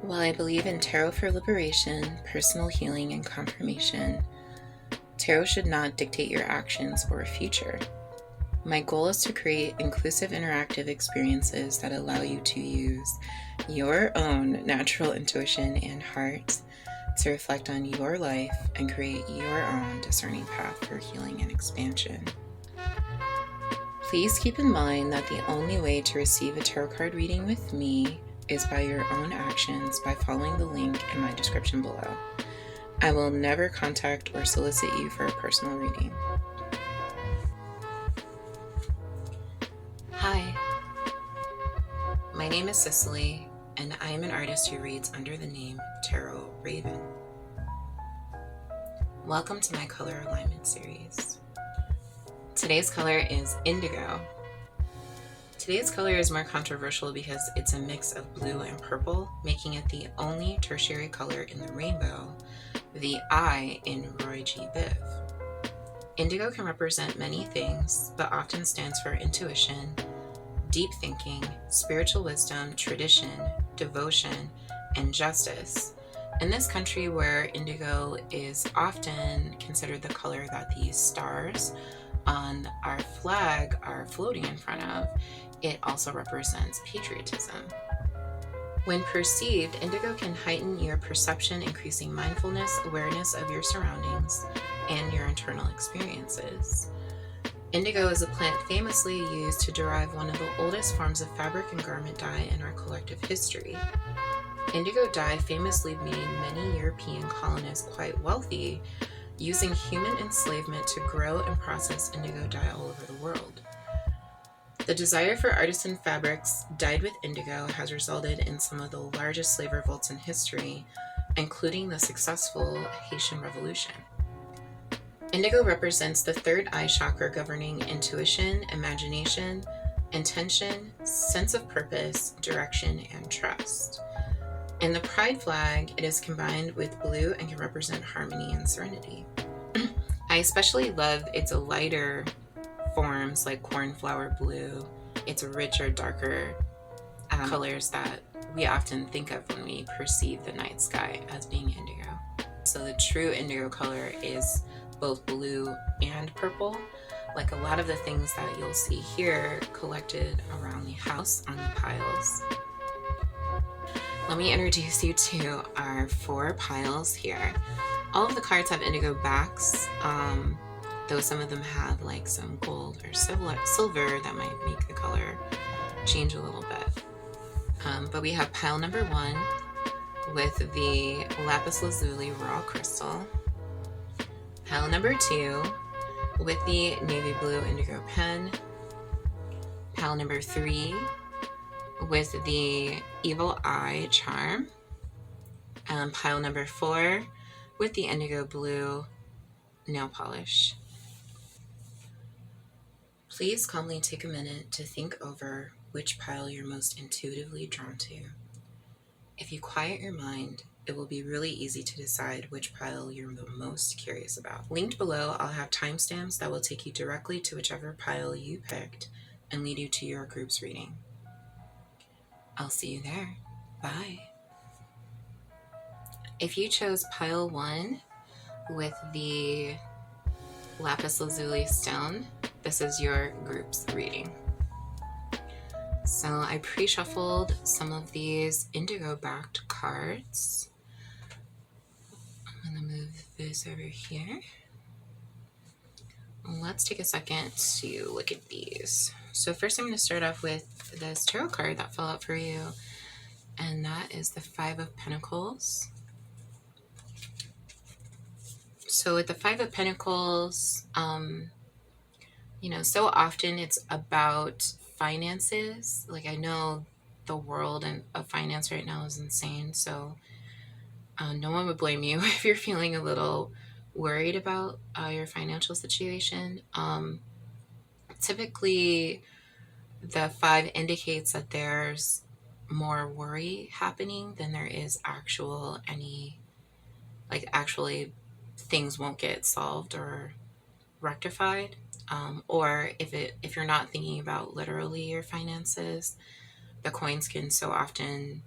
While I believe in tarot for liberation, personal healing, and confirmation, tarot should not dictate your actions or future. My goal is to create inclusive interactive experiences that allow you to use your own natural intuition and heart to reflect on your life and create your own discerning path for healing and expansion. Please keep in mind that the only way to receive a tarot card reading with me is by your own actions by following the link in my description below. I will never contact or solicit you for a personal reading. Hi, my name is Cicely, and I am an artist who reads under the name tarotraven. Welcome to my color alignment series. Today's color is indigo. Today's color is more controversial because it's a mix of blue and purple, making it the only tertiary color in the rainbow, the I in Roy G. Biv. Indigo can represent many things, but often stands for intuition, deep thinking, spiritual wisdom, tradition, devotion, and justice. In this country where indigo is often considered the color that these stars on our flag are floating in front of, it also represents patriotism. When perceived, indigo can heighten your perception, increasing mindfulness, awareness of your surroundings, and your internal experiences. Indigo is a plant famously used to derive one of the oldest forms of fabric and garment dye in our collective history. Indigo dye famously made many European colonists quite wealthy, using human enslavement to grow and process indigo dye all over the world. The desire for artisan fabrics dyed with indigo has resulted in some of the largest slave revolts in history, including the successful Haitian Revolution. Indigo represents the third eye chakra governing intuition, imagination, intention, sense of purpose, direction, and trust. In the pride flag, it is combined with blue and can represent harmony and serenity. I especially love its lighter forms like cornflower blue, its richer, darker colors that we often think of when we perceive the night sky as being indigo. So the true indigo color is both blue and purple, like a lot of the things that you'll see here collected around the house on the piles. Let me introduce you to our 4 piles here. All of the cards have indigo backs, though some of them have like some gold or silver that might make the color change a little bit. But we have pile number 1 with the lapis lazuli raw crystal. Pile number 2 with the navy blue indigo pen. Pile number 3 with the evil eye charm. Pile number 4 with the indigo blue nail polish. Please calmly take a minute to think over which pile you're most intuitively drawn to. If you quiet your mind, it will be really easy to decide which pile you're the most curious about. Linked below, I'll have timestamps that will take you directly to whichever pile you picked and lead you to your group's reading. I'll see you there. Bye. If you chose pile 1 with the lapis lazuli stone, this is your group's reading. So I pre-shuffled some of these indigo backed cards. I'm going to move this over here. Let's take a second to look at these. So first I'm going to start off with this tarot card that fell out for you, and that is the 5 of Pentacles. So with the 5 of Pentacles, so often it's about finances. Like, I know the world of finance right now is insane, so no one would blame you if you're feeling a little worried about your financial situation. Typically, the 5 indicates that there's more worry happening than there is actually things won't get solved or rectified. Or if you're not thinking about literally your finances, the coins can so often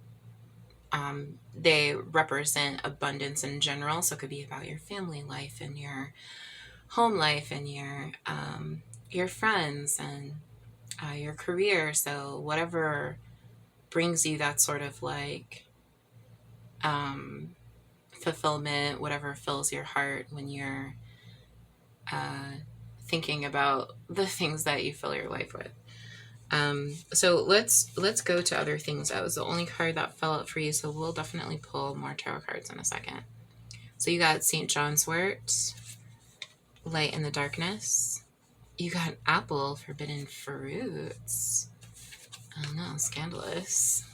they represent abundance in general. So it could be about your family life and your home life and your friends and your career. So whatever brings you that sort of like fulfillment, whatever fills your heart when you're thinking about the things that you fill your life with. So let's go to other things. That was the only card that fell out for you, so we'll definitely pull more tarot cards in a second. So you got St. John's wort, light in the darkness. You got apple, forbidden fruits. Oh no, scandalous.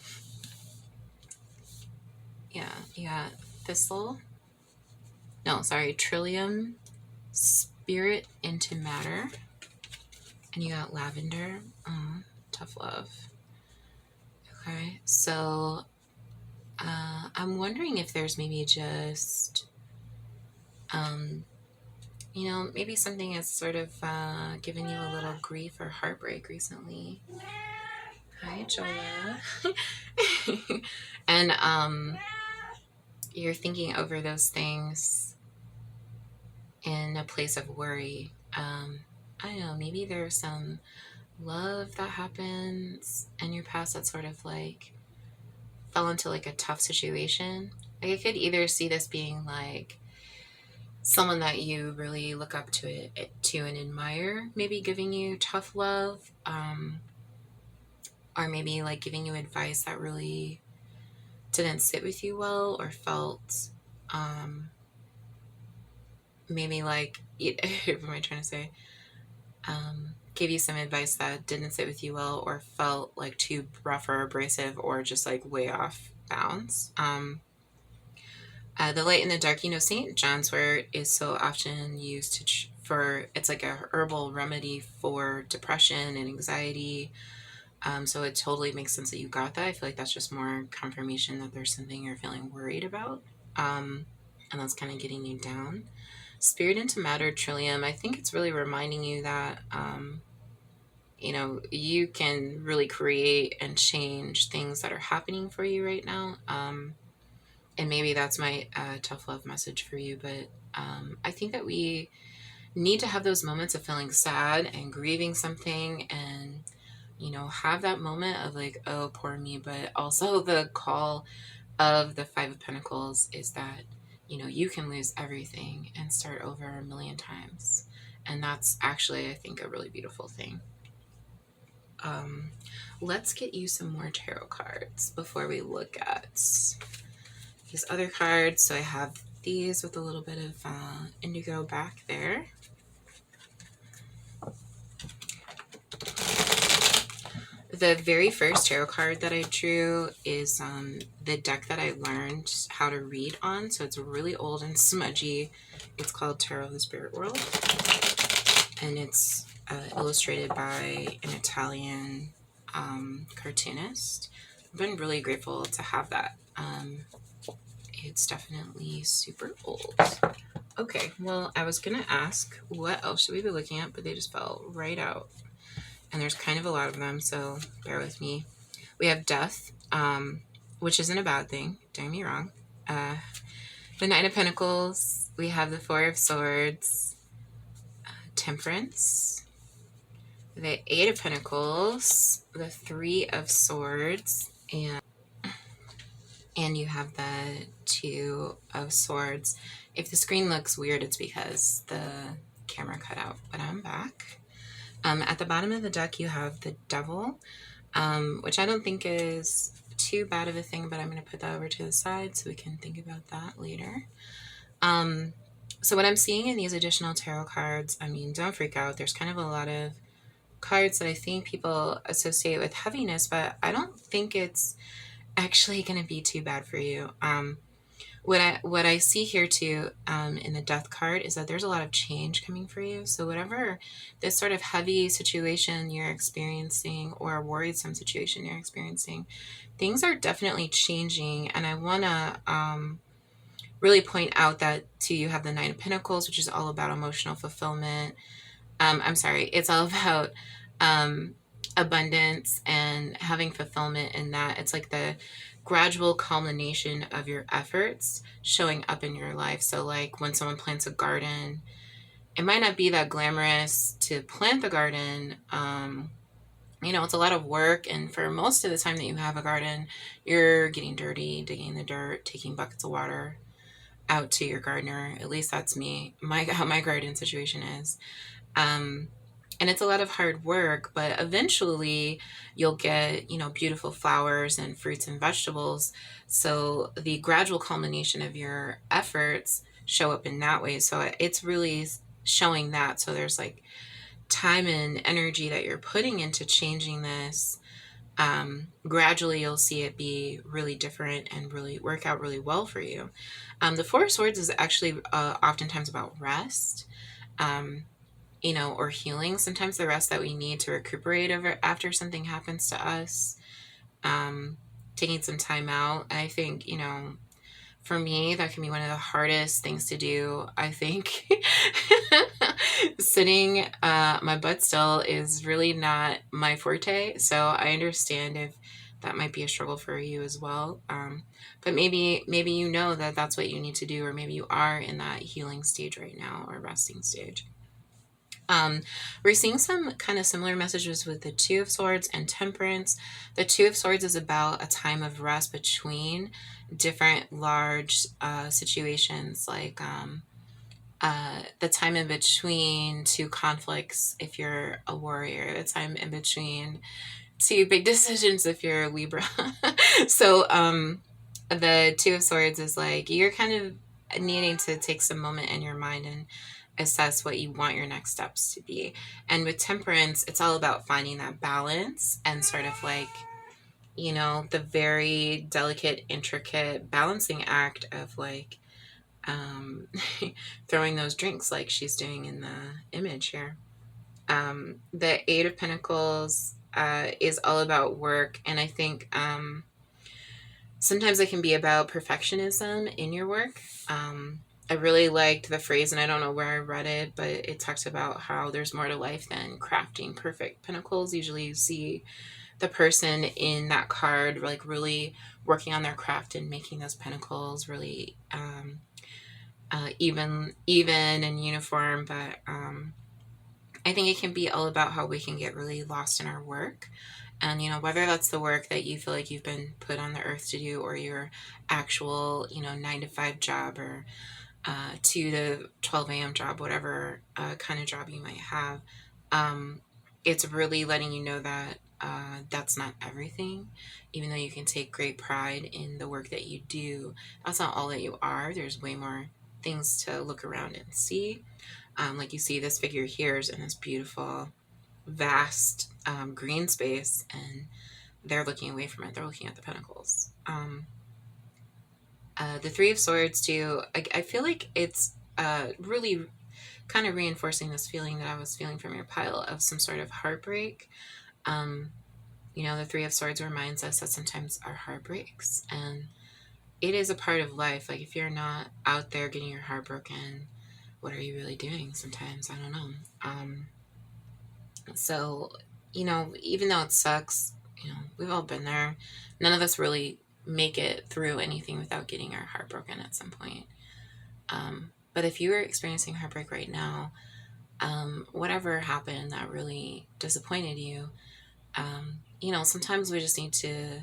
Yeah, you got thistle. No, sorry, trillium, spirit into matter. And you got lavender. Oh, tough love. Okay, so I'm wondering if there's maybe just, maybe something has sort of given you a little grief or heartbreak recently. Hi, Jola. And you're thinking over those things in a place of worry. I don't know, maybe there's some love that happens in your past that sort of like fell into like a tough situation. Like I could either see this being like someone that you really look up to and admire, maybe giving you tough love, or maybe like giving you advice that really didn't sit with you well or felt maybe like what am I trying to say? Give you some advice that didn't sit with you well or felt like too rough or abrasive or just like way off bounds. The light and the dark, St. John's wort is so often used for it's like a herbal remedy for depression and anxiety. So it totally makes sense that you got that. I feel like that's just more confirmation that there's something you're feeling worried about. And that's kind of getting you down. Spirit into matter, trillium. I think it's really reminding you that, you can really create and change things that are happening for you right now. And maybe that's my tough love message for you. But I think that we need to have those moments of feeling sad and grieving something and, have that moment of like, oh, poor me. But also the call of the Five of Pentacles is that, you can lose everything and start over a million times. And that's actually, I think, a really beautiful thing. Let's get you some more tarot cards before we look at these other cards. So I have these with a little bit of indigo back there. The very first tarot card that I drew is the deck that I learned how to read on. So it's really old and smudgy. It's called Tarot of the Spirit World. And it's illustrated by an Italian cartoonist. I've been really grateful to have that. It's definitely super old. Okay, well, I was going to ask what else should we be looking at, but they just fell right out. And there's kind of a lot of them, so bear with me. We have death, which isn't a bad thing. Don't get me wrong. The Nine of Pentacles. We have the Four of Swords. Temperance. The Eight of Pentacles. The Three of Swords. And you have the Two of Swords. If the screen looks weird, it's because the camera cut out, but I'm back. At the bottom of the deck, you have the Devil, which I don't think is too bad of a thing, but I'm going to put that over to the side so we can think about that later. So what I'm seeing in these additional tarot cards, don't freak out. There's kind of a lot of cards that I think people associate with heaviness, but I don't think it's actually going to be too bad for you. What I see here too in the death card is that there's a lot of change coming for you. So whatever this sort of heavy situation you're experiencing or a worrisome situation you're experiencing, things are definitely changing. And I want to really point out that too, you have the Nine of Pentacles, which is all about emotional fulfillment. It's all about abundance and having fulfillment in that. It's like the gradual culmination of your efforts showing up in your life. So like when someone plants a garden, it might not be that glamorous to plant the garden. It's a lot of work, and for most of the time that you have a garden, you're getting dirty, digging the dirt, taking buckets of water out to your gardener. At least that's me, how my garden situation is. Um, and it's a lot of hard work, but eventually you'll get, beautiful flowers and fruits and vegetables. So the gradual culmination of your efforts show up in that way. So it's really showing that. So there's like time and energy that you're putting into changing this. Gradually you'll see it be really different and really work out really well for you. The Four of Swords is actually oftentimes about rest. Um, or healing. Sometimes the rest that we need to recuperate after something happens to us, taking some time out. I think, for me, that can be one of the hardest things to do. I think sitting my butt still is really not my forte. So I understand if that might be a struggle for you as well. But maybe that that's what you need to do, or maybe you are in that healing stage right now or resting stage. We're seeing some kind of similar messages with the Two of Swords and Temperance. The Two of Swords is about a time of rest between different large situations, like the time in between two conflicts if you're a warrior, the time in between two big decisions if you're a Libra. So the Two of Swords is like you're kind of needing to take some moment in your mind and assess what you want your next steps to be. And with Temperance, it's all about finding that balance and sort of like, the very delicate, intricate balancing act of like um, throwing those drinks like she's doing in the image here. The Eight of Pentacles is all about work, and I think sometimes it can be about perfectionism in your work. I really liked the phrase, and I don't know where I read it, but it talks about how there's more to life than crafting perfect pinnacles. Usually you see the person in that card like really working on their craft and making those pinnacles really even and uniform. But I think it can be all about how we can get really lost in our work. And, whether that's the work that you feel like you've been put on the earth to do, or your actual, 9 to 5 job, or 2 to 12 a.m. job, whatever kind of job you might have, it's really letting you know that that's not everything. Even though you can take great pride in the work that you do, that's not all that you are. There's way more things to look around and see. Like you see this figure here is in this beautiful, vast green space, and they're looking away from it. They're looking at the pentacles. The Three of Swords too, I feel like it's really kind of reinforcing this feeling that I was feeling from your pile of some sort of heartbreak. The Three of Swords reminds us that sometimes our heart breaks, and it is a part of life. Like if you're not out there getting your heart broken, what are you really doing? Sometimes I don't know. So even though it sucks, we've all been there. None of us really make it through anything without getting our heart broken at some point. But if you are experiencing heartbreak right now, whatever happened that really disappointed you, sometimes we just need to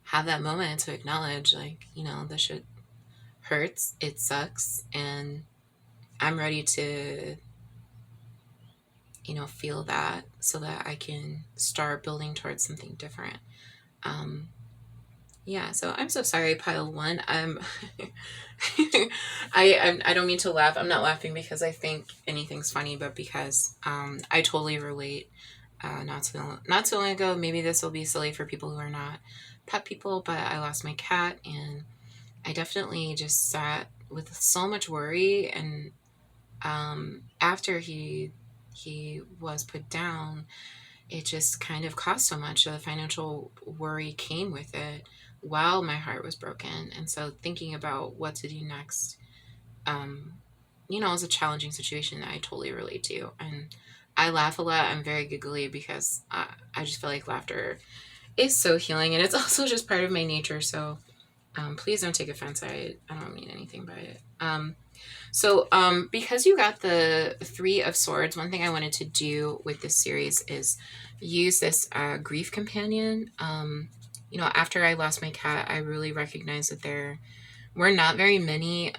have that moment to acknowledge, like, this shit hurts, it sucks, and I'm ready to, feel that so that I can start building towards something different. Yeah, so I'm so sorry, pile one. I don't mean to laugh. I'm not laughing because I think anything's funny, but because I totally relate. Not too long ago, maybe this will be silly for people who are not pet people, but I lost my cat, and I definitely just sat with so much worry. And after he was put down, it just kind of cost so much. So the financial worry came with it while my heart was broken. And so thinking about what to do next, is a challenging situation that I totally relate to. And I laugh a lot. I'm very giggly because I just feel like laughter is so healing, and it's also just part of my nature. So please don't take offense. I don't mean anything by it. So because you got the Three of Swords, one thing I wanted to do with this series is use this grief companion. You know, after I lost my cat, I really recognized that there were not very many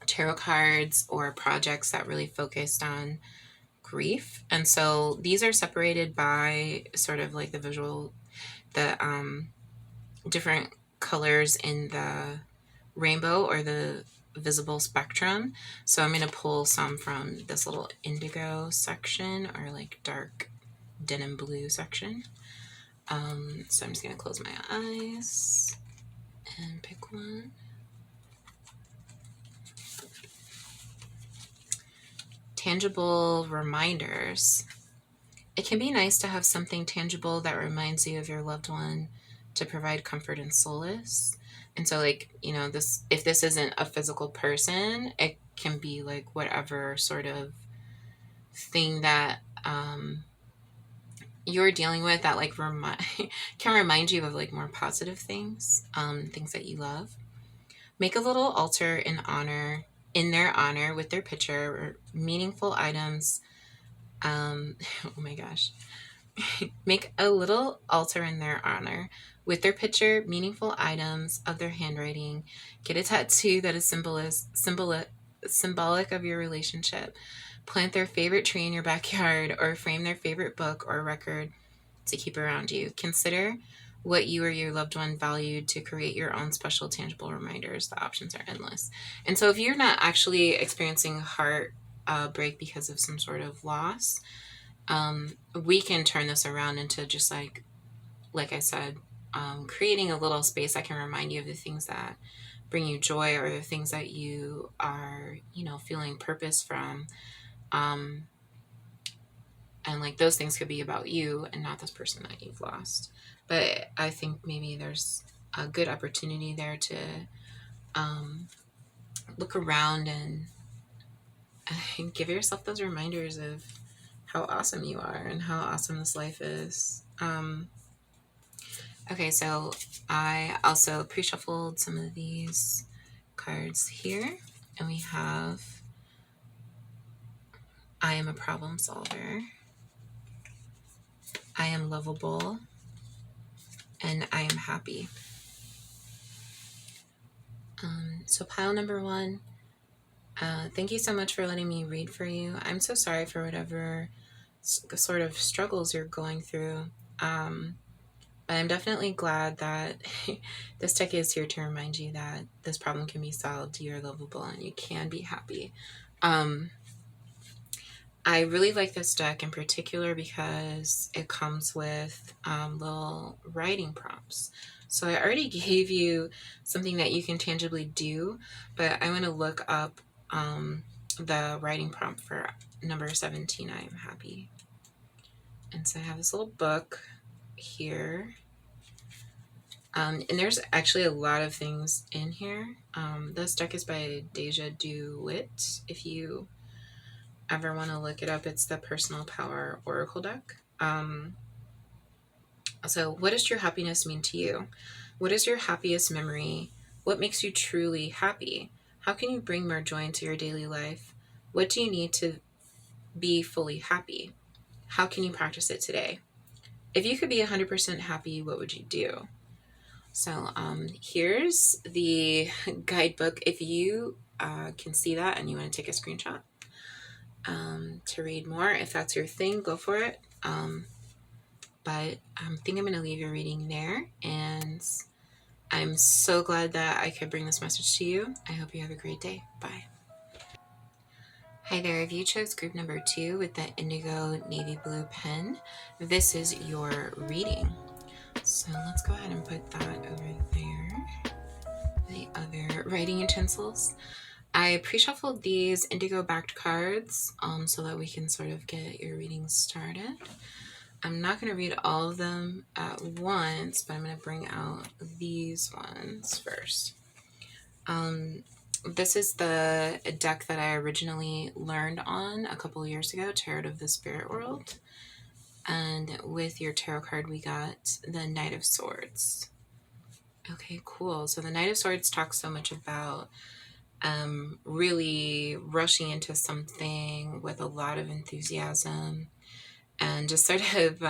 tarot cards or projects that really focused on grief. And so these are separated by sort of like the different colors in the rainbow or the visible spectrum. So I'm going to pull some from this little indigo section or like dark denim blue section. So I'm just going to close my eyes and pick one. Tangible reminders. It can be nice to have something tangible that reminds you of your loved one to provide comfort and solace. And so, like, you know, if this isn't a physical person, it can be like whatever sort of thing that you're dealing with that like can remind you of like more positive things, things that you love. Make a little altar in their honor with their picture or meaningful items. Oh my gosh. Make a little altar in their honor with their picture, meaningful items of their handwriting. Get a tattoo that is symbolic of your relationship. Plant their favorite tree in your backyard or frame their favorite book or record to keep around you. Consider what you or your loved one valued to create your own special tangible reminders. The options are endless. And so if you're not actually experiencing heart break because of some sort of loss, we can turn this around into just like I said, creating a little space that can remind you of the things that bring you joy or the things that you are, you know, feeling purpose from. And like those things could be about you and not this person that you've lost. But I think maybe there's a good opportunity there to look around and give yourself those reminders of how awesome you are and how awesome this life is. Okay, so I also pre-shuffled some of these cards here, and we have I am a problem solver, I am lovable, and I am happy. So pile number one, thank you so much for letting me read for you. I'm so sorry for whatever sort of struggles you're going through. But I'm definitely glad that this deck is here to remind you that this problem can be solved, you're lovable, and you can be happy. I really like this deck in particular because it comes with little writing prompts. So I already gave you something that you can tangibly do, but I want to look up the writing prompt for number 17, I am happy. And so I have this little book here. And there's actually a lot of things in here. This deck is by Deja DeWitt. If you ever want to look it up, it's the Personal Power Oracle deck. So what does true happiness mean to you? What is your happiest memory? What makes you truly happy? How can you bring more joy into your daily life? What do you need to be fully happy? How can you practice it today? If you could be 100% happy, what would you do? So here's the guidebook. If you can see that and you want to take a screenshot to read more, if that's your thing, go for it. But I think I'm going to leave your reading there. And I'm so glad that I could bring this message to you. I hope you have a great day. Bye. Hi there. If you chose group number 2 with the indigo navy blue pen, this is your reading. So let's go ahead and put that over there. The other writing utensils. I pre-shuffled these indigo backed cards so that we can sort of get your reading started. I'm not going to read all of them at once, but I'm going to bring out these ones first. This is the deck that I originally learned on a couple years ago, Tarot of the Spirit World. And with your tarot card, we got the Knight of Swords. Okay, cool. So the Knight of Swords talks so much about really rushing into something with a lot of enthusiasm and just sort of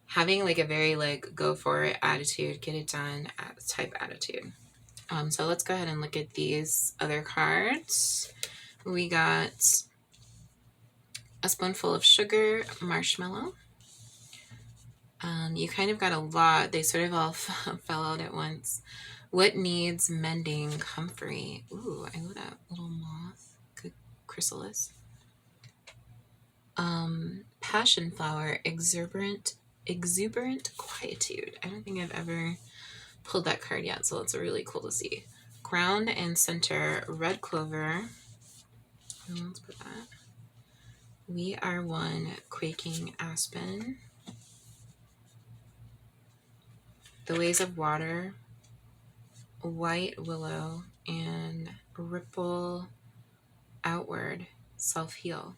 having like a very like go for it attitude, get it done type attitude. So let's go ahead and look at these other cards. We got a spoonful of sugar, marshmallow. You kind of got a lot. They sort of all fell out at once. What needs mending? Comfrey. Ooh, I love that little moth. Good chrysalis. Passion flower. Exuberant quietude. I don't think I've ever pulled that card yet, so it's really cool to see. Ground and center. Red clover. Let's put that. We are one. Quaking aspen. The ways of water. White willow, and ripple outward, self-heal.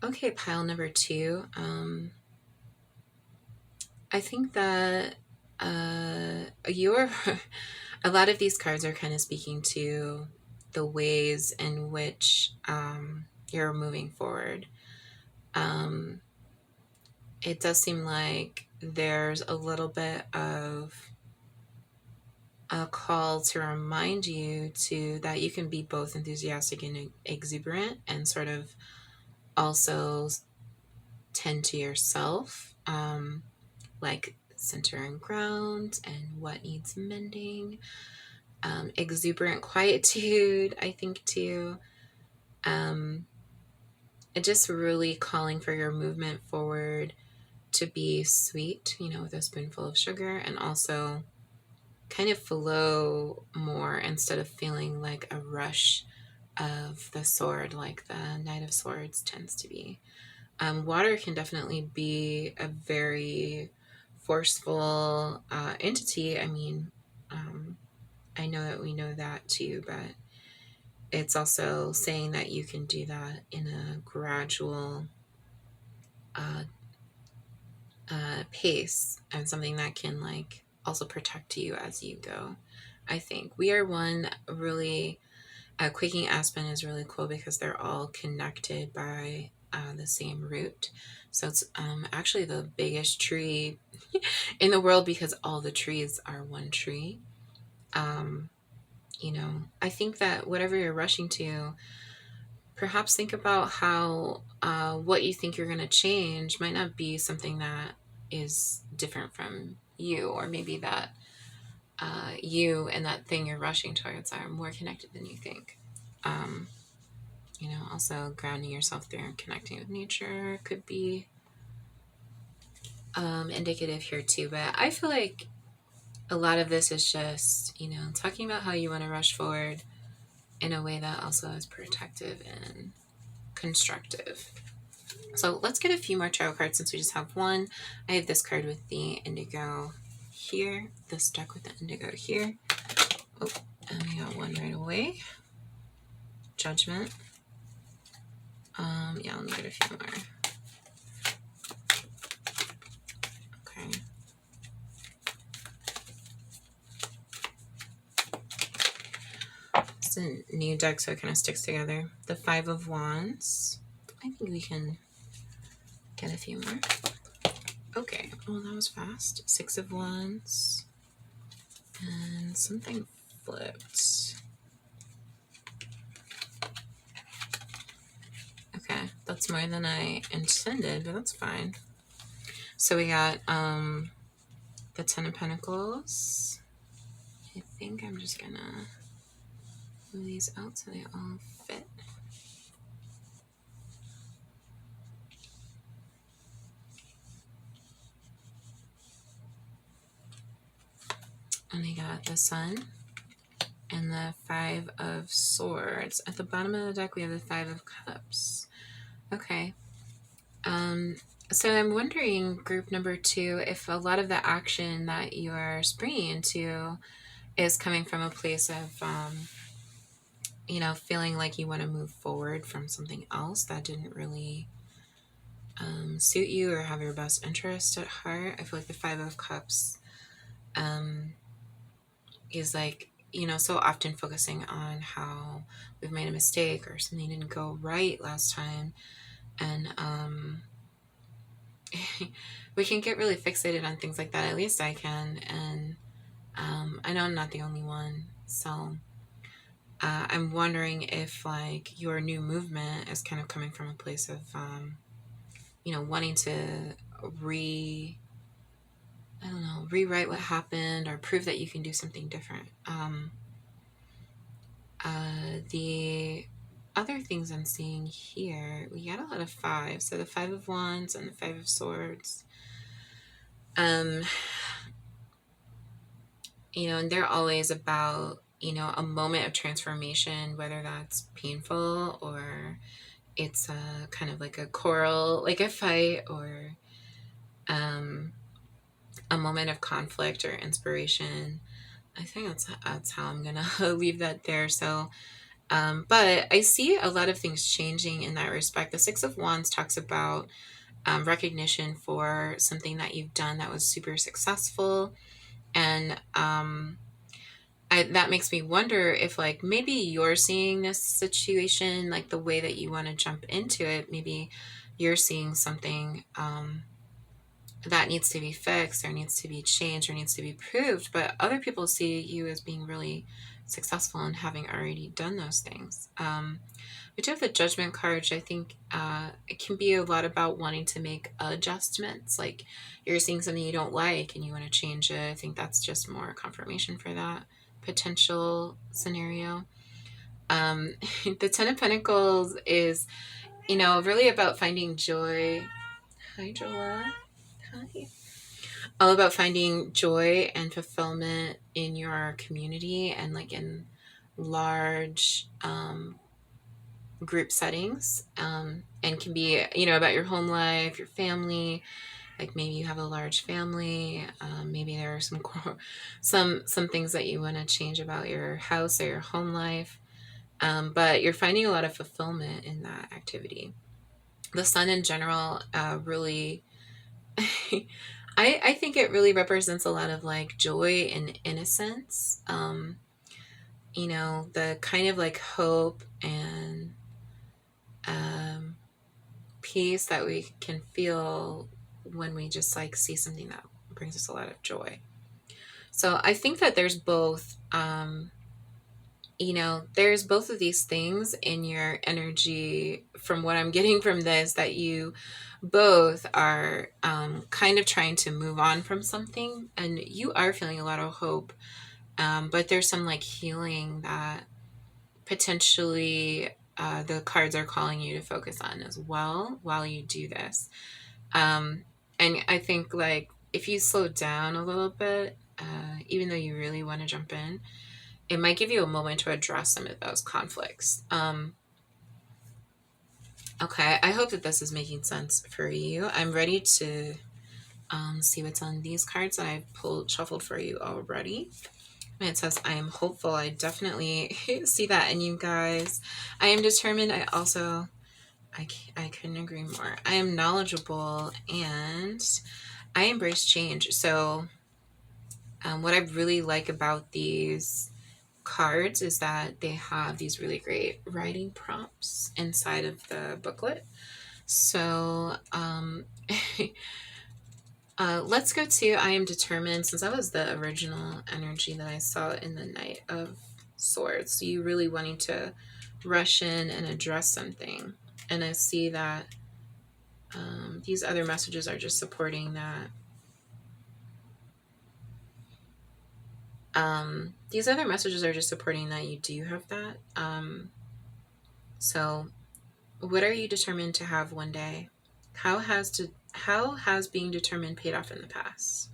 Okay, pile number 2. I think that a lot of these cards are kind of speaking to the ways in which you're moving forward. It does seem like there's a little bit of a call to remind you that you can be both enthusiastic and exuberant, and sort of also tend to yourself, like center and ground and what needs mending. Exuberant quietude, I think too. It just really calling for your movement forward to be sweet, with a spoonful of sugar, and also kind of flow more instead of feeling like a rush of the sword like the Knight of Swords tends to be. Water can definitely be a very forceful entity. I mean, I know that we know that too, but it's also saying that you can do that in a gradual pace, and something that can like also protect you as you go. I think we are one really quaking aspen is really cool because they're all connected by the same root. So it's actually the biggest tree in the world because all the trees are one tree. I think that whatever you're rushing to, perhaps think about how what you think you're going to change might not be something that is different from you, or maybe that you and that thing you're rushing towards are more connected than you think. Also grounding yourself there and connecting with nature could be indicative here too. But I feel like a lot of this is just, talking about how you want to rush forward in a way that also is protective and constructive. So let's get a few more tarot cards since we just have one. I have this card with the indigo here, this deck with the indigo here. Oh, and we got one right away. Judgment. Yeah, let me get a few more. Okay. It's a new deck, so it kind of sticks together. The 5 of Wands. I think we can get a few more. Okay, well that was fast. 6 of Wands. And something flipped. Okay, that's more than I intended, but that's fine. So we got the 10 of Pentacles. I think I'm just gonna move these out so they all fit. And I got the Sun and the 5 of Swords. At the bottom of the deck, we have the 5 of Cups. Okay. So I'm wondering, group number 2, if a lot of the action that you're springing into is coming from a place of feeling like you want to move forward from something else that didn't really suit you or have your best interest at heart. I feel like the Five of Cups is like, so often focusing on how we've made a mistake or something didn't go right last time. And we can get really fixated on things like that. At least I can. And I know I'm not the only one. So I'm wondering if like your new movement is kind of coming from a place of, wanting to rewrite what happened or prove that you can do something different. The other things I'm seeing here, we got a lot of fives. So the Five of Wands and the Five of Swords. And they're always about, a moment of transformation, whether that's painful or it's kind of like a quarrel, like a fight, or a moment of conflict or inspiration. I think that's how I'm gonna leave that there. So, but I see a lot of things changing in that respect. The Six of Wands talks about recognition for something that you've done that was super successful, and that makes me wonder if like maybe you're seeing this situation like the way that you want to jump into it. Maybe you're seeing something that needs to be fixed or needs to be changed or needs to be proved, but other people see you as being really successful and having already done those things. We do have the Judgment card, which I think it can be a lot about wanting to make adjustments. Like you're seeing something you don't like and you want to change it. I think that's just more confirmation for that potential scenario. The Ten of Pentacles is, really about finding joy. Hi, Jola. Hi. All about finding joy and fulfillment in your community and like in large group settings, and can be, about your home life, your family. Like maybe you have a large family. Maybe there are some things that you want to change about your house or your home life. But you're finding a lot of fulfillment in that activity. The sun in general really I think it really represents a lot of like joy and innocence. The kind of like hope and peace that we can feel when we just like see something that brings us a lot of joy. So I think that there's both, there's both of these things in your energy from what I'm getting from this, that you both are kind of trying to move on from something and you are feeling a lot of hope. But there's some like healing that potentially the cards are calling you to focus on as well while you do this. And I think like if you slow down a little bit, even though you really want to jump in, it might give you a moment to address some of those conflicts. Okay, I hope that this is making sense for you. I'm ready to see what's on these cards that I've shuffled for you already. And it says, I am hopeful. I definitely see that in you guys. I am determined. I couldn't agree more. I am knowledgeable and I embrace change. So what I really like about these cards is that they have these really great writing prompts inside of the booklet. So let's go to I am determined, since that was the original energy that I saw in the Knight of Swords. So you really wanting to rush in and address something. And I see that these other messages are just supporting that. These other messages are just supporting that you do have that. So what are you determined to have one day? How has being determined paid off in the past?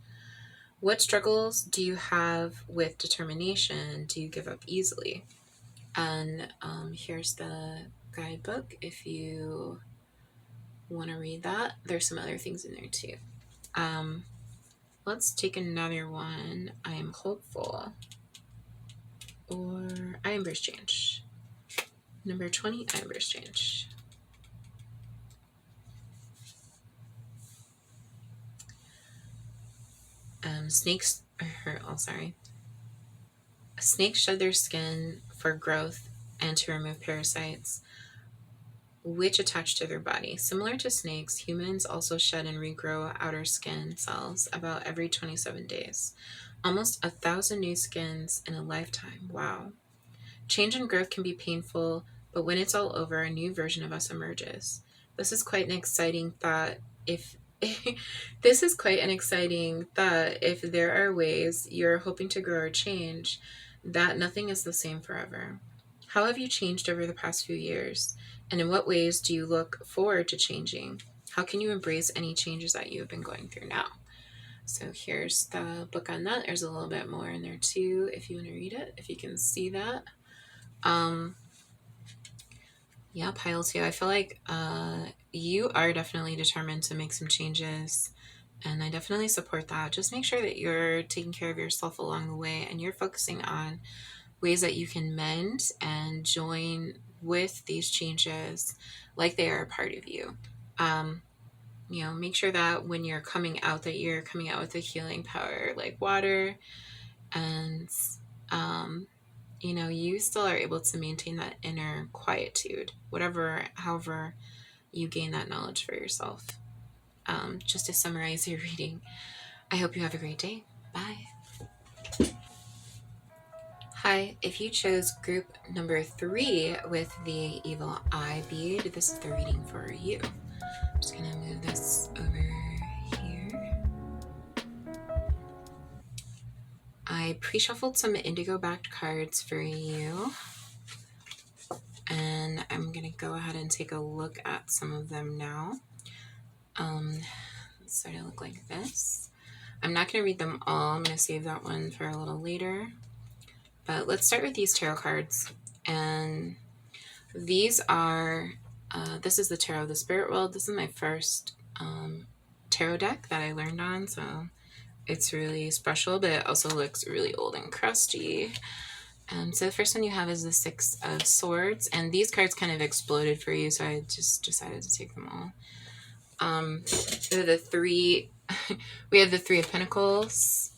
What struggles do you have with determination? Do you give up easily? And here's the guidebook if you want to read that. There's some other things in there too. Let's take another one. I am hopeful, or I embrace change. Number 20, Amber Exchange. Snakes shed their skin for growth and to remove parasites which attach to their body. Similar to snakes, humans also shed and regrow outer skin cells about every 27 days. Almost 1,000 new skins in a lifetime. Wow. Change and growth can be painful, but when it's all over, a new version of us emerges. This is quite an exciting thought if this is quite an exciting thought if there are ways you're hoping to grow or change, that nothing is the same forever. How have you changed over the past few years? And in what ways do you look forward to changing? How can you embrace any changes that you have been going through now? So here's the book on that. There's a little bit more in there too if you want to read it, if you can see that. Yeah, pile 2. I feel like you are definitely determined to make some changes, and I definitely support that. Just make sure that you're taking care of yourself along the way and you're focusing on ways that you can mend and join with these changes like they are a part of you. Make sure that when you're coming out, that you're coming out with a healing power like water, and you still are able to maintain that inner quietude, however you gain that knowledge for yourself. Just to summarize your reading, I hope you have a great day. Bye. Hi, if you chose group number 3 with the evil eye bead, this is the reading for you. I'm just going to move this over here. I pre-shuffled some indigo backed cards for you, and I'm going to go ahead and take a look at some of them now. Let's sort of look like this. I'm not going to read them all. I'm going to save that one for a little later. But let's start with these tarot cards. And these are, this is the Tarot of the Spirit World. This is my first tarot deck that I learned on, so it's really special, but it also looks really old and crusty. So the first one you have is the 6 of Swords, and these cards kind of exploded for you, so I just decided to take them all. The 3, we have the 3 of Pentacles,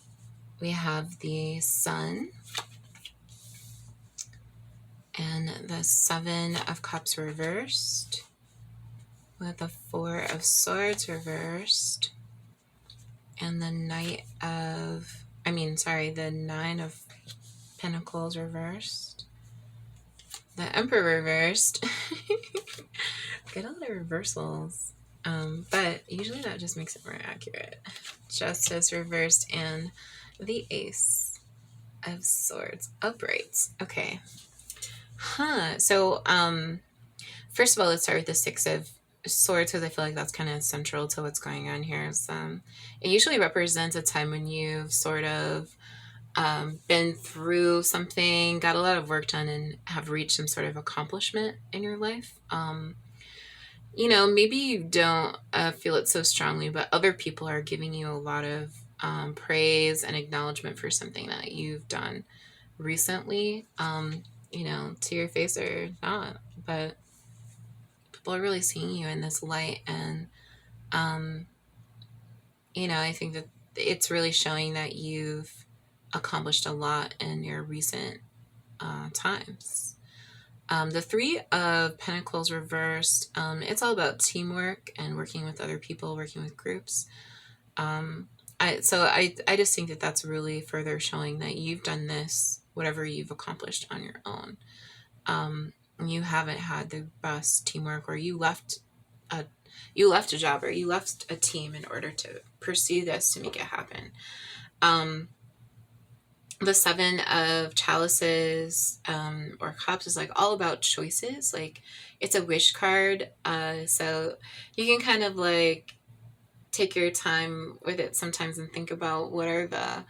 we have the Sun, and the 7 of Cups reversed, with the 4 of Swords reversed, and the the 9 of Pentacles reversed, the Emperor reversed. Get all the reversals. But usually that just makes it more accurate. Justice reversed, and the Ace of Swords upright. Okay. So, first of all, let's start with the 6 of Swords, because I feel like that's kind of central to what's going on here. So, it usually represents a time when you've sort of been through something, got a lot of work done, and have reached some sort of accomplishment in your life. Maybe you don't feel it so strongly, but other people are giving you a lot of praise and acknowledgement for something that you've done recently, to your face or not, but people are really seeing you in this light, and I think that it's really showing that you've accomplished a lot in your recent times. The 3 of Pentacles reversed, it's all about teamwork and working with other people, working with groups. I just think that that's really further showing that you've done this, whatever you've accomplished on your own. You haven't had the best teamwork, or you left a job, or you left a team in order to pursue this, to make it happen. The 7 of Chalices or Cups is like all about choices. Like, it's a wish card, so you can kind of like take your time with it sometimes and think about what are the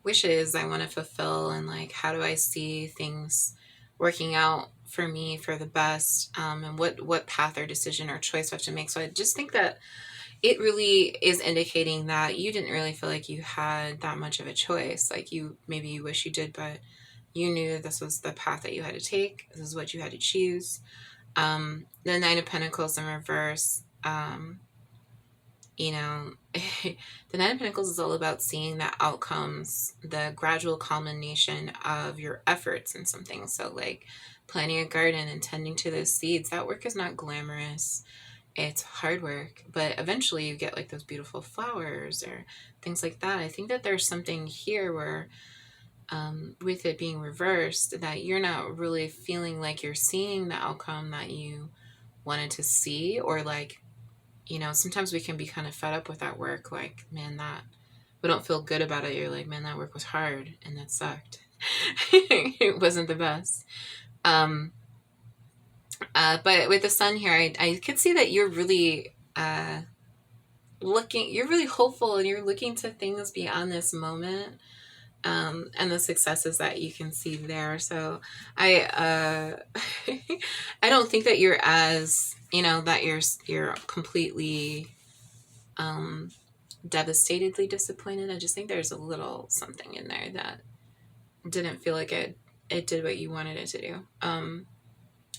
wishes I want to fulfill, and like how do I see things working out for me for the best, and what path or decision or choice I have to make. So I just think that it really is indicating that you didn't really feel like you had that much of a choice. Like, maybe you wish you did, but You knew that this was the path that you had to take. This is what you had to choose. The Nine of Pentacles in reverse, you know, the Nine of Pentacles is all about seeing the outcomes, the gradual culmination of your efforts in something. So like planting a garden and tending to those seeds, that work is not glamorous. It's hard work, but eventually you get like those beautiful flowers or things like that. I think that there's something here where with it being reversed, that you're not really feeling like you're seeing the outcome that you wanted to see, or like, you know, sometimes we can be kind of fed up with that work. Like, man, that we don't feel good about it. You're like, man, that work was hard and that sucked. It wasn't the best. But with the sun here, I could see that you're really you're really hopeful and you're looking to things beyond this moment. And the successes that you can see there. So I I don't think that you're as, you know, that you're completely devastatedly disappointed. I just think there's a little something in there that didn't feel like it did what you wanted it to do,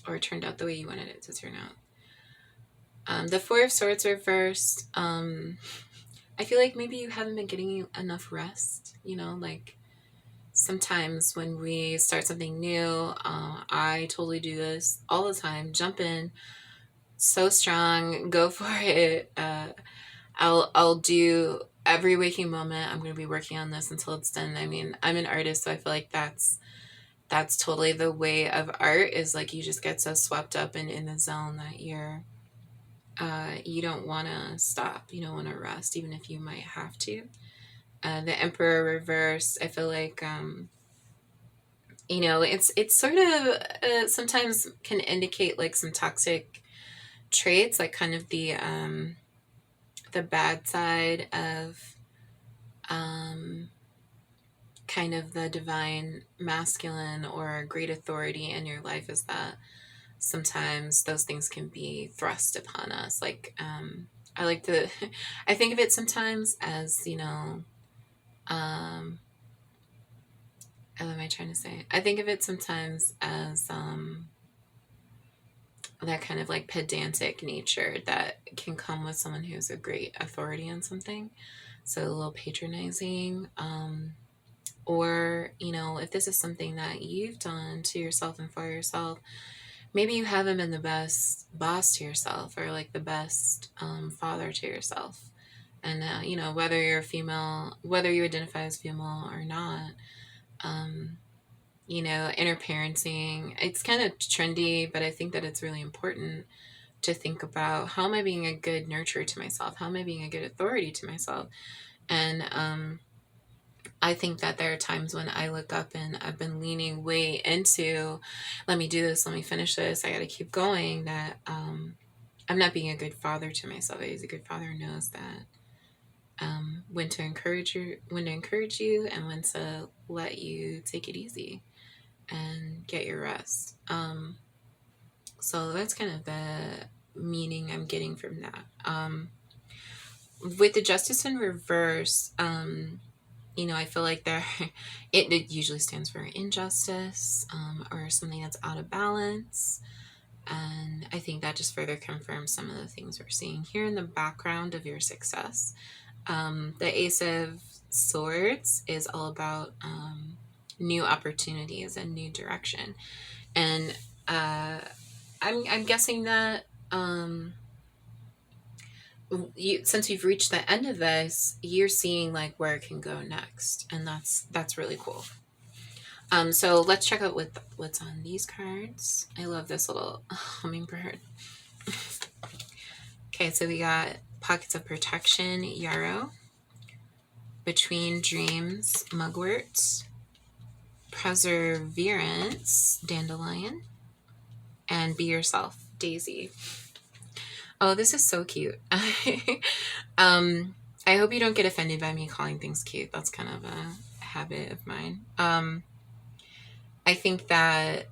or turned out the way you wanted it to turn out. The Four of Swords reversed. I feel like maybe you haven't been getting enough rest, you know, like sometimes when we start something new, I totally do this all the time. Jump in, so strong, go for it. I'll do every waking moment. I'm going to be working on this until it's done. I mean, I'm an artist, so I feel like that's totally the way of art, is like you just get so swept up and in the zone that you don't want to stop. You don't want to rest, even if you might have to. The Emperor reverse, I feel like you know, it's sort of sometimes can indicate like some toxic traits, like kind of the bad side of kind of the divine masculine or great authority in your life, is that sometimes those things can be thrust upon us. Like I like to I think of it sometimes as, you know, what am I trying to say? I think of it sometimes as that kind of like pedantic nature that can come with someone who's a great authority on something. So a little patronizing. Or, you know, if this is something that you've done to yourself and for yourself, maybe you haven't been the best boss to yourself, or like the best father to yourself. And, you know, whether you're a female, whether you identify as female or not, you know, inner parenting, it's kind of trendy, but I think that it's really important to think about, how am I being a good nurturer to myself? How am I being a good authority to myself? And I think that there are times when I look up and I've been leaning way into, let me do this, let me finish this, I got to keep going, that I'm not being a good father to myself. A good father knows that when to encourage you, and when to let you take it easy and get your rest. So that's kind of the meaning I'm getting from that. With the Justice in reverse, you know, I feel like it usually stands for injustice, or something that's out of balance. And I think that just further confirms some of the things we're seeing here in the background of your success. The Ace of Swords is all about new opportunities and new direction. And I'm guessing that since you've reached the end of this, you're seeing like where it can go next, and that's really cool. So let's check out what's on these cards. I love this little hummingbird. Okay, so we got Pockets of Protection, yarrow, Between Dreams, mugwort, Perseverance, dandelion, and Be Yourself, daisy. Oh, this is so cute. I hope you don't get offended by me calling things cute. That's kind of a habit of mine. I think that,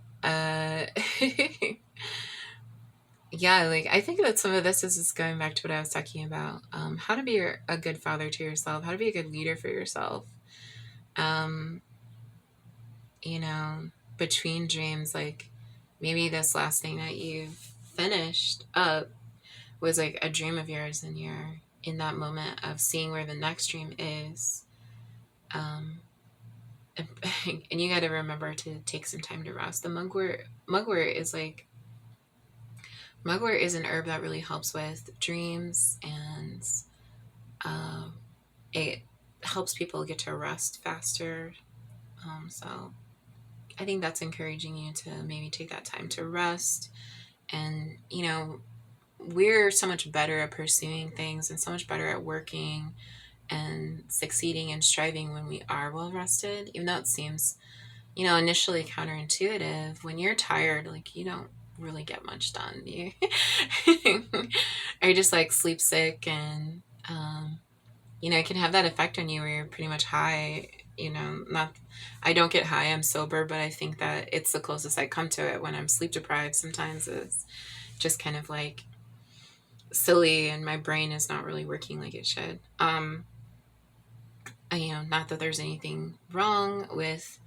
yeah, like I think that some of this is just going back to what I was talking about. How to be a good father to yourself, how to be a good leader for yourself. you know, between dreams, like maybe this last thing that you've finished up was like a dream of yours, and you're in that moment of seeing where the next dream is. And, and you got to remember to take some time to rest. The mugwort is an herb that really helps with dreams, and it helps people get to rest faster. So I think that's encouraging you to maybe take that time to rest. And, you know, we're so much better at pursuing things and so much better at working and succeeding and striving when we are well rested, even though it seems, you know, initially counterintuitive. When you're tired, like, you don't really get much done. You are just like sleep sick, and you know, it can have that effect on you where you're pretty much high. You know, not, I don't get high, I'm sober, but I think that it's the closest I come to it when I'm sleep deprived. Sometimes it's just kind of like silly, and my brain is not really working like it should. You know, not that there's anything wrong with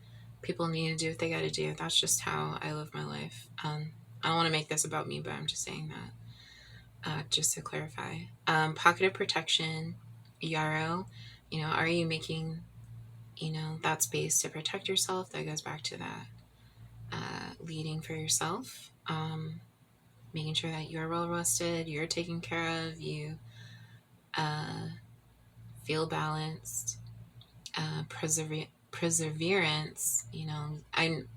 people needing to do what they got to do. That's just how I live my life. I don't want to make this about me, but I'm just saying that just to clarify. Pocket of protection, yarrow. You know, are you making, you know, that space to protect yourself? That goes back to that leading for yourself. Making sure that you're well rested, you're taken care of, you feel balanced. Perseverance, you know,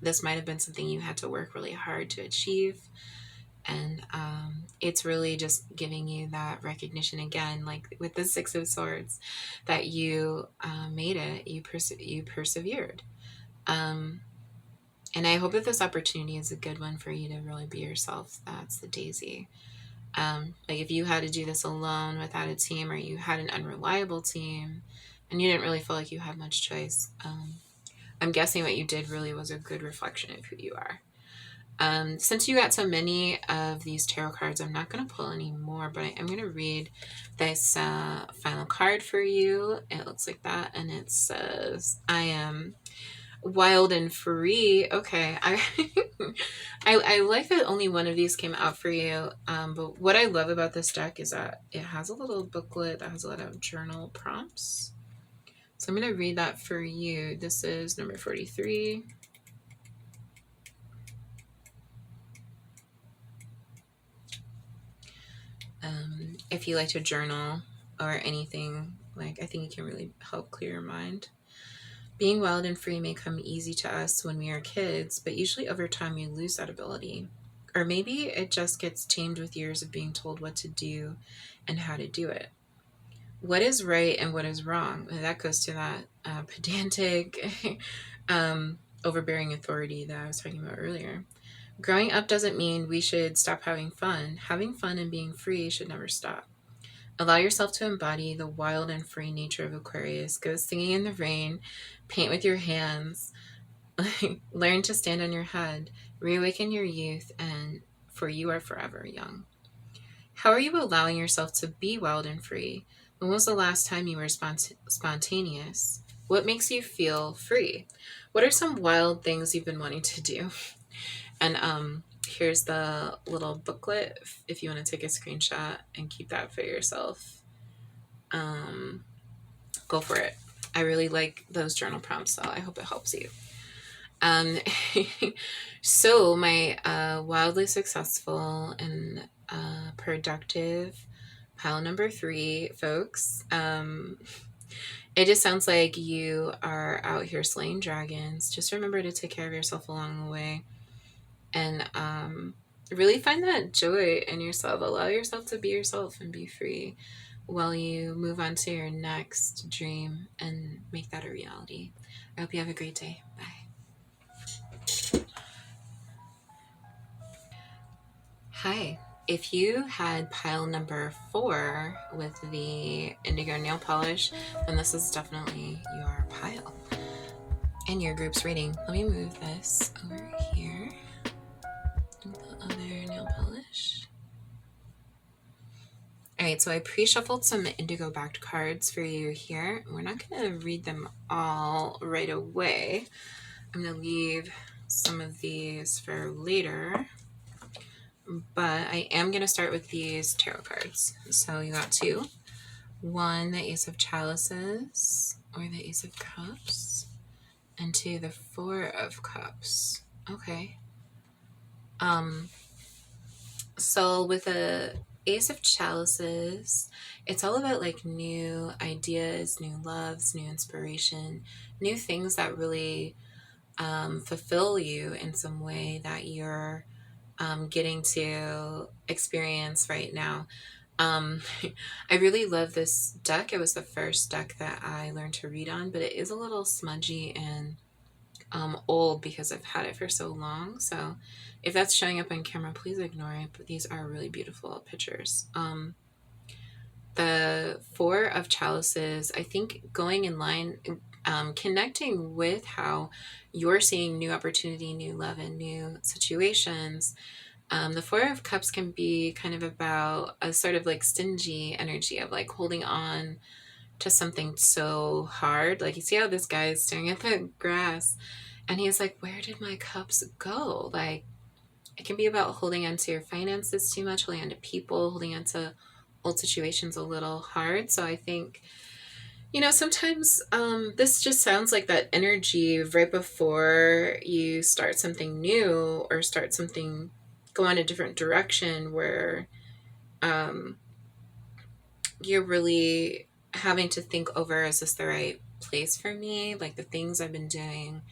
this might have been something you had to work really hard to achieve, and it's really just giving you that recognition again, like with the Six of Swords, that you made it, you persevered, and I hope that this opportunity is a good one for you to really be yourself. That's the Daisy. Like if you had to do this alone without a team, or you had an unreliable team and you didn't really feel like you had much choice, I'm guessing what you did really was a good reflection of who you are. Since you got so many of these tarot cards, I'm not going to pull any more, but I am going to read this final card for you. It looks like that, and it says, I am wild and free. Okay, I like that only one of these came out for you, but what I love about this deck is that it has a little booklet that has a lot of journal prompts. So I'm going to read that for you. This is number 43. If you like to journal or anything, like, I think it can really help clear your mind. Being wild and free may come easy to us when we are kids, but usually over time we lose that ability. Or maybe it just gets tamed with years of being told what to do and how to do it. What is right and what is wrong? That goes to that pedantic, overbearing authority that I was talking about earlier. Growing up doesn't mean we should stop having fun. Having fun and being free should never stop. Allow yourself to embody the wild and free nature of Aquarius. Go singing in the rain, paint with your hands, learn to stand on your head, reawaken your youth, and for you are forever young. How are you allowing yourself to be wild and free? When was the last time you were spontaneous? What makes you feel free? What are some wild things you've been wanting to do? And here's the little booklet if you want to take a screenshot and keep that for yourself. Go for it. I really like those journal prompts, so I hope it helps you. So my wildly successful and productive pile number 3, folks. It just sounds like you are out here slaying dragons. Just remember to take care of yourself along the way, and really find that joy in yourself. Allow yourself to be yourself and be free while you move on to your next dream and make that a reality. I hope you have a great day. Bye. Hi. If you had pile number 4 with the indigo nail polish, then this is definitely your pile and your group's reading. Let me move this over here. The other nail polish. Alright, so I pre-shuffled some indigo backed cards for you here. We're not going to read them all right away. I'm going to leave some of these for later, but I am going to start with these tarot cards. So you got two. One, the Ace of Chalices, or the Ace of Cups, and two, the Four of Cups. Okay. So with the Ace of Chalices, it's all about like new ideas, new loves, new inspiration, new things that really fulfill you in some way that you're getting to experience right now. I really love this deck. It was the first deck that I learned to read on, but it is a little smudgy and old because I've had it for so long. So if that's showing up on camera, please ignore it. But these are really beautiful pictures. The Four of Chalices, I think going in line, connecting with how you're seeing new opportunity, new love, and new situations. The Four of Cups can be kind of about a sort of like stingy energy of like holding on to something so hard. Like you see how this guy is staring at the grass and he's like, where did my cups go? Like it can be about holding on to your finances too much, holding on to people, holding on to old situations a little hard. So I think, sometimes this just sounds like that energy right before you start something new or start something, go in a different direction where um, you're really having to think over, is this the right place for me? Like the things I've been doing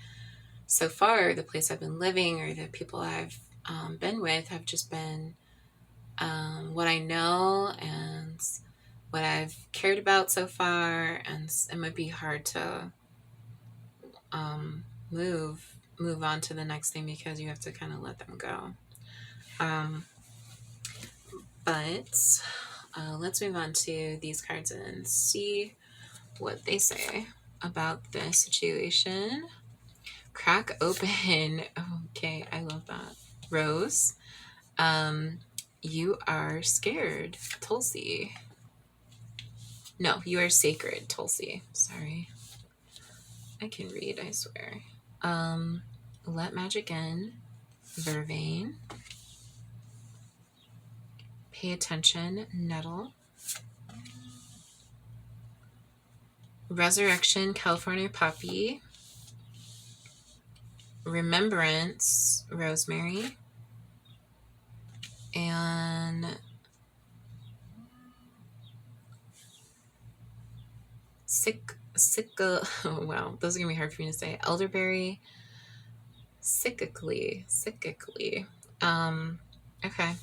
so far, the place I've been living, or the people I've been with have just been what I know and what I've cared about so far, and it might be hard to um, move on to the next thing because you have to kind of let them go. Um, but let's move on to these cards and see what they say about this situation. Crack open. Okay, I love that. Rose. You are scared, Tulsi. No, you are sacred, Tulsi. Sorry. I can read, I swear. Let magic in. Vervain. Pay attention, Nettle. Resurrection, California Poppy. Remembrance, Rosemary. And oh wow, those are gonna be hard for me to say. Elderberry, psychically. Okay.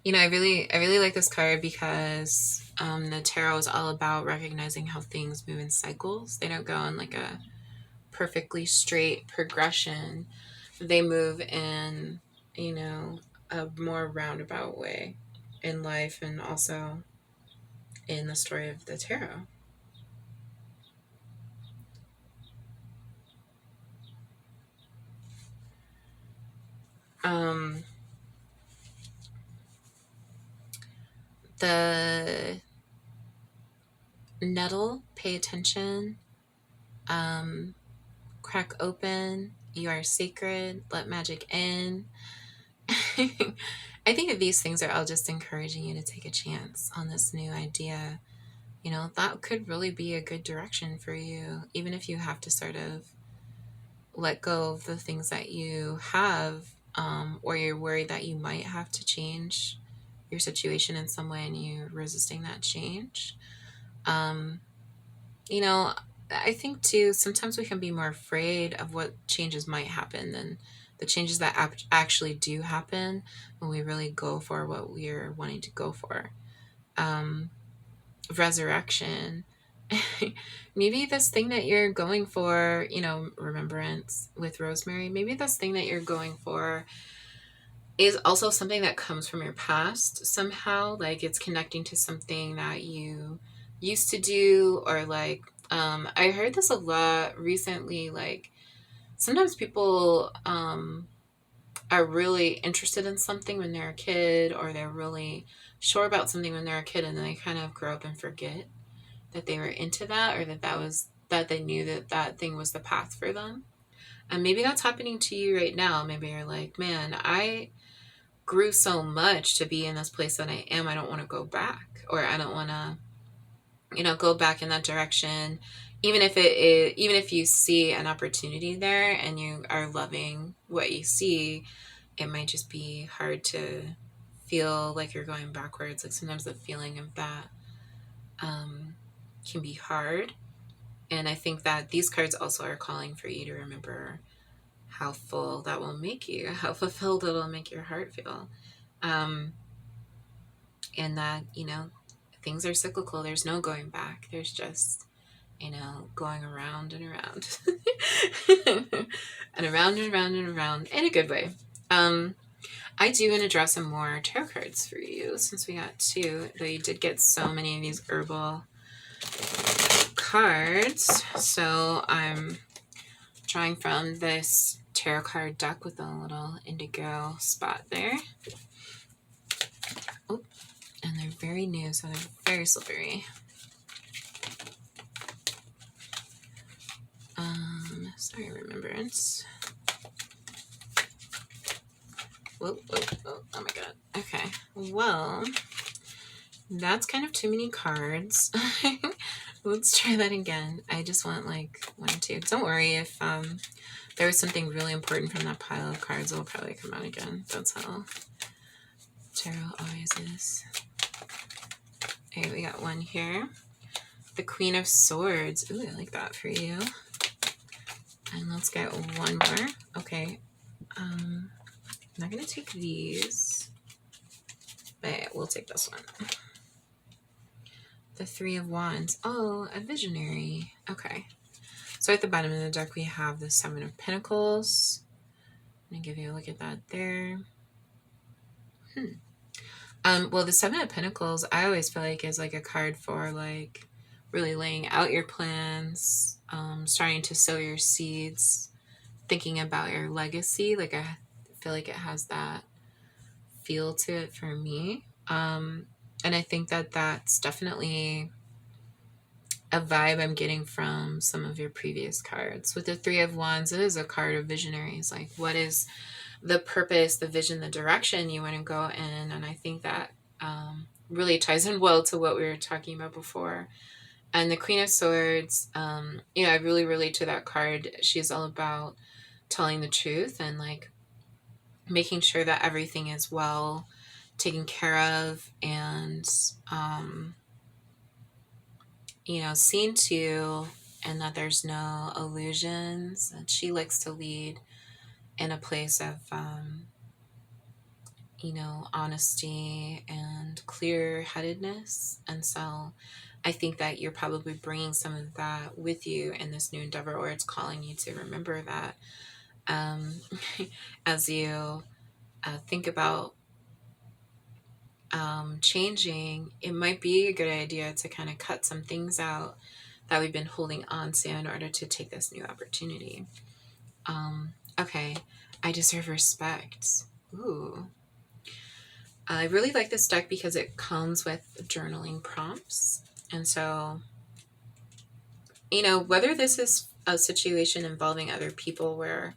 I really like this card because the tarot is all about recognizing how things move in cycles. They don't go in like a perfectly straight progression. They move in, a more roundabout way in life and also in the story of the tarot. The Nettle, pay attention. Crack open. You are sacred. Let magic in. I think that these things are all just encouraging you to take a chance on this new idea. That could really be a good direction for you, even if you have to sort of let go of the things that you have, or you're worried that you might have to change your situation in some way and you're resisting that change. I think too, sometimes we can be more afraid of what changes might happen than the changes that actually do happen when we really go for what we're wanting to go for. Resurrection. Maybe this thing that you're going for, remembrance with Rosemary, maybe this thing that you're going for is also something that comes from your past somehow. Like it's connecting to something that you used to do, or like, I heard this a lot recently. Like sometimes people are really interested in something when they're a kid, or they're really sure about something when they're a kid, and then they kind of grow up and forget that they were into that, or that they knew that thing was the path for them. And maybe that's happening to you right now. Maybe you're like, man, I grew so much to be in this place that I am. I don't want to go back, or I don't want to, go back in that direction. Even if you see an opportunity there and you are loving what you see, it might just be hard to feel like you're going backwards. Like sometimes the feeling of that can be hard. And I think that these cards also are calling for you to remember how full that will make you, how fulfilled it will make your heart feel. And that, things are cyclical. There's no going back. There's just, going around and around and around and around and around in a good way. I do want to draw some more tarot cards for you since we got two, though you did get so many of these herbal cards. So I'm drawing from this tarot card deck with a little indigo spot there. Oh, and they're very new, so they're very slippery. Sorry, remembrance. Whoa, oh my god. Okay, well, that's kind of too many cards. Let's try that again. I just want like 1 or 2. Don't worry, if there was something really important from that pile of cards, it'll probably come out again. That's how tarot always is. Okay, we got one here. The Queen of Swords. Ooh, I like that for you. And let's get one more. Okay. I'm not going to take these, but we'll take this one. The Three of Wands. Oh, a visionary. Okay. So at the bottom of the deck, we have the Seven of Pentacles. I'm going to give you a look at that there. Well, the Seven of Pentacles, I always feel like is like a card for like really laying out your plans, starting to sow your seeds, thinking about your legacy. Like I feel like it has that feel to it for me. And I think that that's definitely a vibe I'm getting from some of your previous cards. With the Three of Wands, it is a card of visionaries. Like, what is the purpose, the vision, the direction you want to go in? And I think that really ties in well to what we were talking about before. And the Queen of Swords, I really relate to that card. She's all about telling the truth and like making sure that everything is well taken care of and seen to, and that there's no illusions. And she likes to lead in a place of honesty and clear-headedness. And so I think that you're probably bringing some of that with you in this new endeavor, or it's calling you to remember that as you think about changing. It might be a good idea to kind of cut some things out that we've been holding on to in order to take this new opportunity. Okay, I deserve respect. Ooh. I really like this deck because it comes with journaling prompts. And so, whether this is a situation involving other people where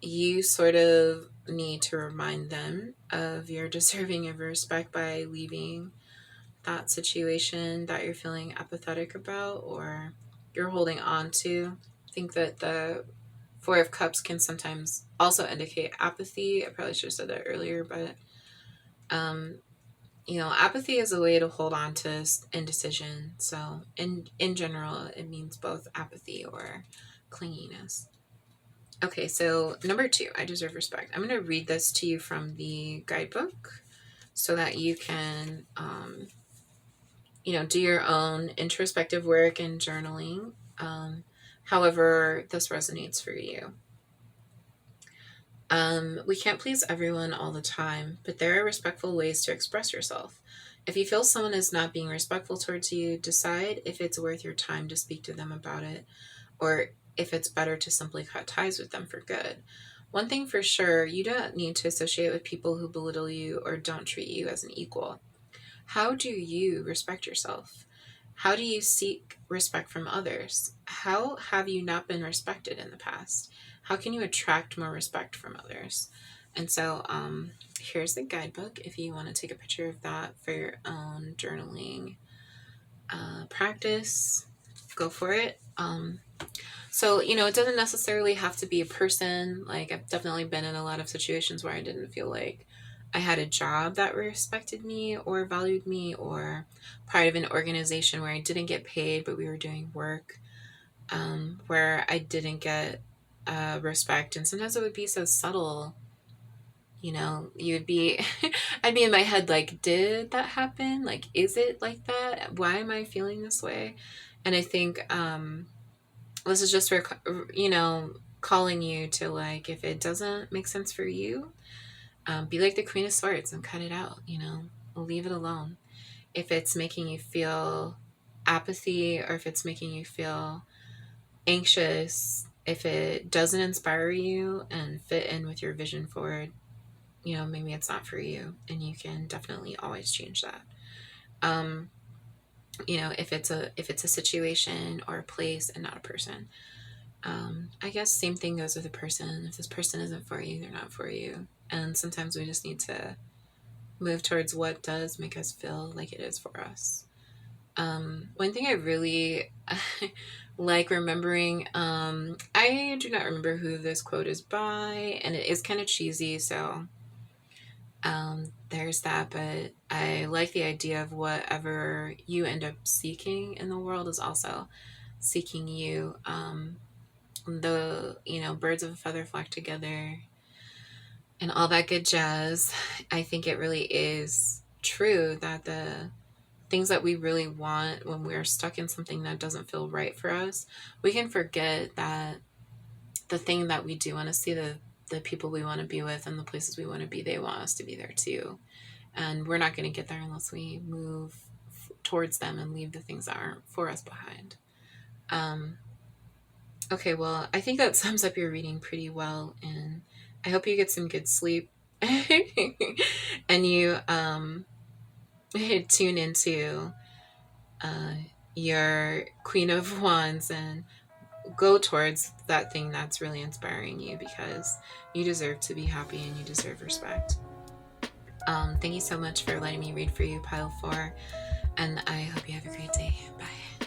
you sort of need to remind them of your deserving of respect by leaving that situation that you're feeling apathetic about or you're holding on to. I think that the Four of Cups can sometimes also indicate apathy. I probably should have said that earlier, but apathy is a way to hold on to indecision. So in general, it means both apathy or clinginess. Okay, so number 2, I deserve respect. I'm going to read this to you from the guidebook so that you can, do your own introspective work and journaling, however this resonates for you. We can't please everyone all the time, but there are respectful ways to express yourself. If you feel someone is not being respectful towards you, decide if it's worth your time to speak to them about it, or if it's better to simply cut ties with them for good. One thing for sure, you don't need to associate with people who belittle you or don't treat you as an equal. How do you respect yourself? How do you seek respect from others? How have you not been respected in the past? how can you attract more respect from others? And so here's the guidebook if you want to take a picture of that for your own journaling practice. Go for it. So, you know, it doesn't necessarily have to be a person. Like, I've definitely been in a lot of situations where I didn't feel like I had a job that respected me or valued me, or part of an organization where I didn't get paid, but we were doing work where I didn't get respect. And sometimes it would be so subtle. You know, you would be, I'd be in my head like, did that happen? Like, is it like that? Why am I feeling this way? And I think this is just for, you know, calling you to, like, if it doesn't make sense for you, be like the Queen of Swords and cut it out, you know, leave it alone. If it's making you feel apathy, or if it's making you feel anxious, if it doesn't inspire you and fit in with your vision forward, you know, maybe it's not for you, and you can definitely always change that. You know, if it's a situation or a place and not a person. I guess same thing goes with a person. If this person isn't for you, they're not for you. And sometimes we just need to move towards what does make us feel like it is for us. One thing I really like remembering, I do not remember who this quote is by, and it is kind of cheesy, so there's that, but I like the idea of whatever you end up seeking in the world is also seeking you. The, you know, birds of a feather flock together and all that good jazz. I think it really is true that the things that we really want, when we're stuck in something that doesn't feel right for us, we can forget that the thing that we do want to see, the people we want to be with and the places we want to be, they want us to be there too. And we're not going to get there unless we move towards them and leave the things that aren't for us behind. Okay, well, I think that sums up your reading pretty well, and I hope you get some good sleep and you tune into your Queen of Wands and go towards that thing that's really inspiring you, because you deserve to be happy and you deserve respect. Thank you so much for letting me read for you, Pile 4, and I hope you have a great day. Bye.